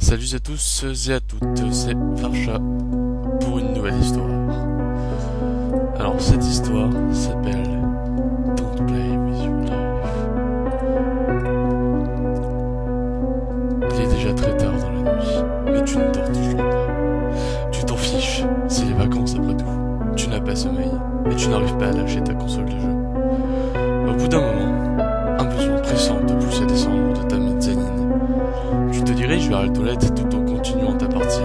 Salut à tous et à toutes, c'est Farcha pour une nouvelle histoire. Alors cette histoire s'appelle Don't Play With Your Life. Il est déjà très tard dans la nuit, mais tu ne dors toujours pas. Tu t'en fiches, c'est les vacances après tout. Tu n'as pas sommeil, et tu n'arrives pas à lâcher ta console de jeu. Au bout d'un moment, un besoin pressant te pousse à descendre de ta mezzanine. Tu te diriges vers la toilette tout en continuant ta partie.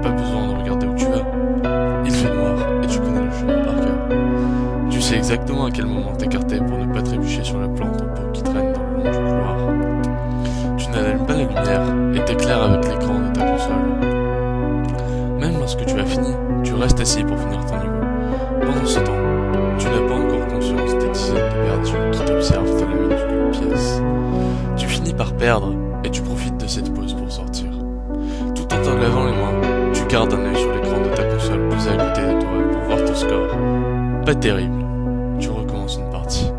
Pas besoin de regarder où tu vas. Il fait noir et tu connais le chemin par cœur. Tu sais exactement à quel moment t'écarter pour ne pas trébucher sur la plante en pot qui traîne dans le long du couloir. Tu n'allumes pas la lumière et t'éclaires avec l'écran de ta console. Même lorsque tu as fini, tu restes assis pour finir ton niveau. Pendant ce temps, tu n'as pas encore conscience des dizaines de perdus qui t'observent dans la minuscule pièce. Tu finis par perdre et tu profites de cette pause pour sortir. Tout en te lavant les mains, tu gardes un œil sur l'écran de ta console posé à côté de toi pour voir ton score. Pas terrible. Tu recommences une partie.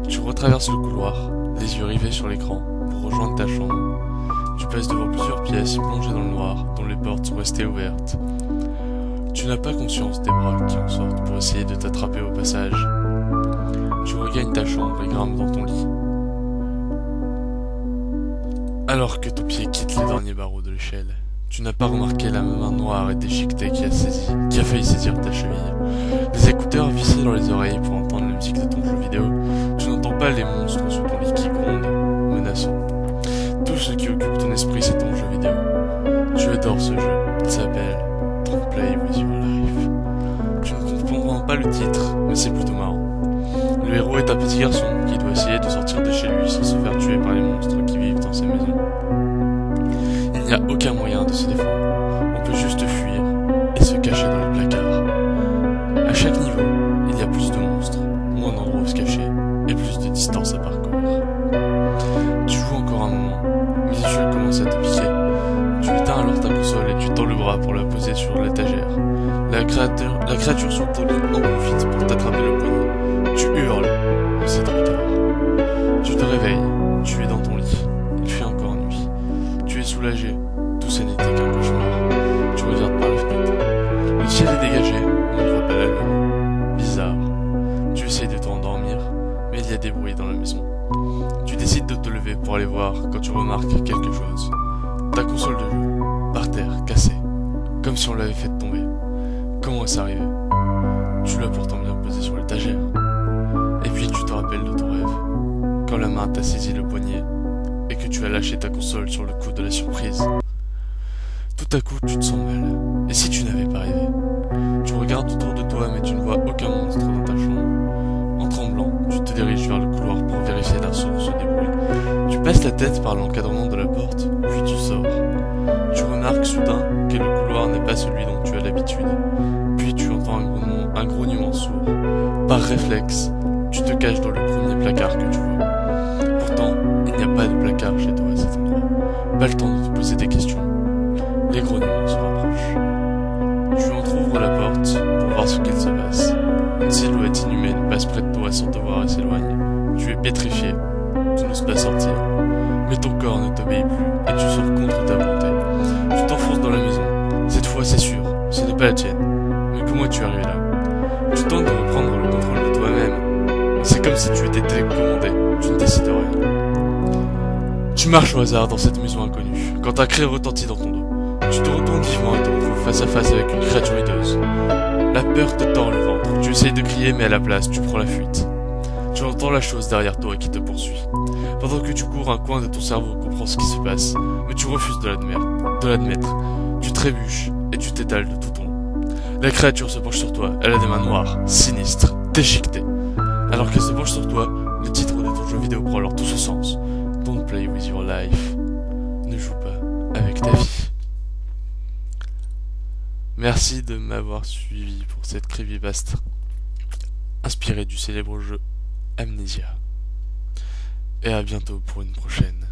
Tu retraverses le couloir, les yeux rivés sur l'écran, pour rejoindre ta chambre. Tu passes devant plusieurs pièces plongées dans le noir, dont les portes sont restées ouvertes. Tu n'as pas conscience des bras qui en sortent pour essayer de t'attraper au passage. Tu regagnes ta chambre et grimpes dans ton lit. Alors que ton pied quitte les derniers barreaux de l'échelle, tu n'as pas remarqué la main noire et déchiquetée qui a failli saisir ta cheville. Les écouteurs vissés dans les oreilles pour entendre la musique de ton jeu vidéo, tu n'entends pas les monstres sous ton lit qui grondent, menaçants. Tout ce qui occupe ton esprit, c'est ton jeu vidéo. Tu adores ce jeu, il s'appelle Don't Play With Your Life. Tu ne comprends pas le titre, mais c'est plutôt marrant. Le héros est un petit garçon qui doit essayer de sortir de chez lui sans se faire tuer par les monstres qui vivent dans ses maisons. Il n'y a aucun moyen de se défendre. On peut juste fuir et se cacher dans les placards. À chaque niveau, il y a plus de monstres, moins d'endroits où se cacher et plus de distance à parcourir. Tu joues encore un moment, mais les yeux commencent à te piquer. Tu éteins alors ta console et tu tends le bras pour la poser sur l'étagère. La créature sur ton lit en profite pour t'attraper le poignet. Tu hurles, mais c'est trop tard. Tu te réveilles, tu es dans ton lit. Il fait encore nuit. Tu es soulagé, tout ça n'était qu'un cauchemar. Tu regardes par la fenêtre. Le ciel est dégagé, on ne voit pas la lune. Bizarre. Tu essayes de t'endormir, mais il y a des bruits dans la maison. Tu décides de te lever pour aller voir quand tu remarques quelque chose. Ta console de jeu, par terre, cassée, comme si on l'avait fait tomber. Comment est-ce arrivé? Tu l'as pourtant bien posée sur l'étagère. Et puis tu te rappelles de ton rêve, quand la main t'a saisi le poignet et que tu as lâché ta console sur le coup de la surprise. Tout à coup, tu te sens mal. Et si tu n'avais pas rêvé? Tu regardes autour de toi, mais tu ne vois aucun monstre dans ta chambre. En tremblant, tu te diriges vers le couloir pour vérifier la source des bruits. Tu passes la tête par l'encadrement de la porte, puis tu sors. Tu remarques soudain que le couloir n'est pas celui dont tu as l'habitude. Puis tu entends un grognement sourd. Par réflexe, tu te caches dans le premier placard que tu vois. Pourtant, il n'y a pas de placard chez toi à cet endroit. Pas le temps de te poser des questions. Les grognements se rapprochent. Tu entrouvres la porte pour voir ce qu'il se passe. Une silhouette inhumaine passe près de toi sans te voir et s'éloigne. Tu es pétrifié. Tu n'oses pas sortir. Mais ton corps ne t'obéit plus et tu sors contre ta volonté. Tu t'enfonces dans la maison. Cette fois, c'est sûr, ce n'est pas la tienne. Mais comment es-tu arrivé là? Tu tentes de reprendre le contrôle de toi-même. C'est comme si tu étais télécommandé. Tu ne décides de rien. Tu marches au hasard dans cette maison inconnue, quand un cri retentit dans ton dos. Tu te retournes vivement et te retrouves face à face avec une créature hideuse. La peur te tord le ventre. Tu essayes de crier, mais à la place, tu prends la fuite. Tu entends la chose derrière toi qui te poursuit. Pendant que tu cours, un coin de ton cerveau comprend ce qui se passe, mais tu refuses de l'admettre. Tu trébuches et tu t'étales de tout ton long. La créature se penche sur toi. Elle a des mains noires, sinistres, déchiquetées. Alors qu'elle se penche sur toi, le titre de ton jeu vidéo prend alors tout ce sens. Don't play with your life. Ne joue pas avec ta vie. Merci de m'avoir suivi pour cette creepypasta inspirée du célèbre jeu Amnesia. Et à bientôt pour une prochaine.